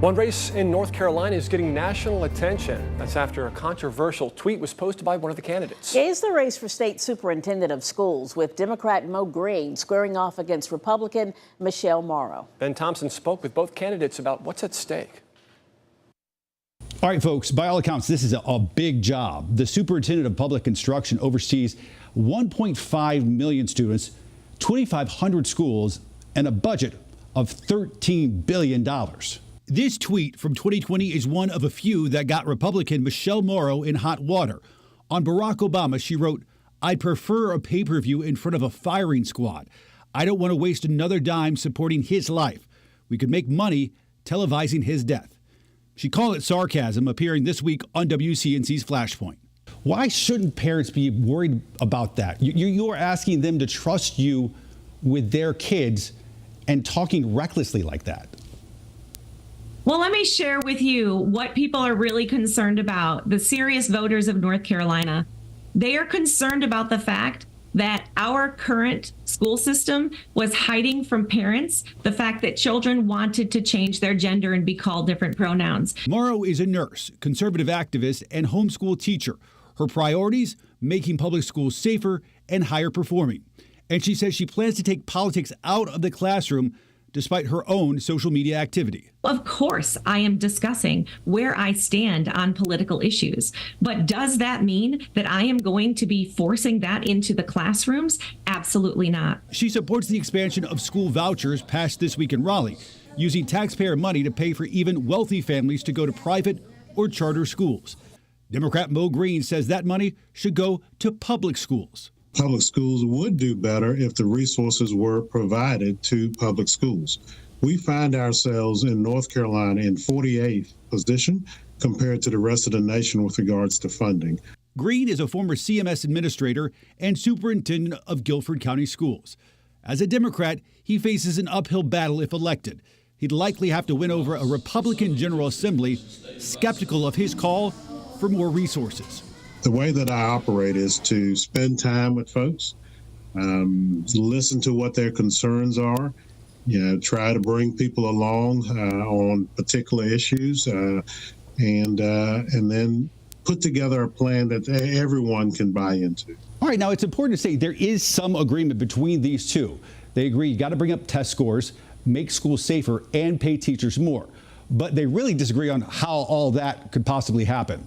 One race in North Carolina is getting national attention. That's after a controversial tweet was posted by one of the candidates. It's the race for state superintendent of schools, with Democrat Mo Green squaring off against Republican Michelle Morrow. Ben Thompson spoke with both candidates about what's at stake. All right, folks, by all accounts, this is a big job. The superintendent of public instruction oversees 1.5 million students, 2,500 schools, and a budget of $13 billion. This tweet from 2020 is one of a few that got Republican Michelle Morrow in hot water. On Barack Obama, she wrote, "I'd prefer a pay-per-view in front of a firing squad. I don't want to waste another dime supporting his life. We could make money televising his death." She called it sarcasm, appearing this week on WCNC's Flashpoint. Why shouldn't parents be worried about that? You are asking them to trust you with their kids and talking recklessly like that. Well, let me share with you what people are really concerned about. The serious voters of North Carolina, they are concerned about the fact that our current school system was hiding from parents the fact that children wanted to change their gender and be called different pronouns. Morrow is a nurse, conservative activist, and homeschool teacher. Her priorities, making public schools safer and higher performing. And she says she plans to take politics out of the classroom despite her own social media activity. Of course, I am discussing where I stand on political issues. But does that mean that I am going to be forcing that into the classrooms? Absolutely not. She supports the expansion of school vouchers passed this week in Raleigh, using taxpayer money to pay for even wealthy families to go to private or charter schools. Democrat Mo Green says that money should go to public schools. Public schools would do better if the resources were provided to public schools. We find ourselves in North Carolina in 48th position compared to the rest of the nation with regards to funding. Green is a former CMS administrator and superintendent of Guilford County Schools. As a Democrat, he faces an uphill battle if elected. He'd likely have to win over a Republican General Assembly skeptical of his call for more resources. The way that I operate is to spend time with folks, listen to what their concerns are, try to bring people along on particular issues, and then put together a plan that everyone can buy into. All right, now it's important to say there is some agreement between these two. They agree you got to bring up test scores, make schools safer, and pay teachers more. But they really disagree on how all that could possibly happen.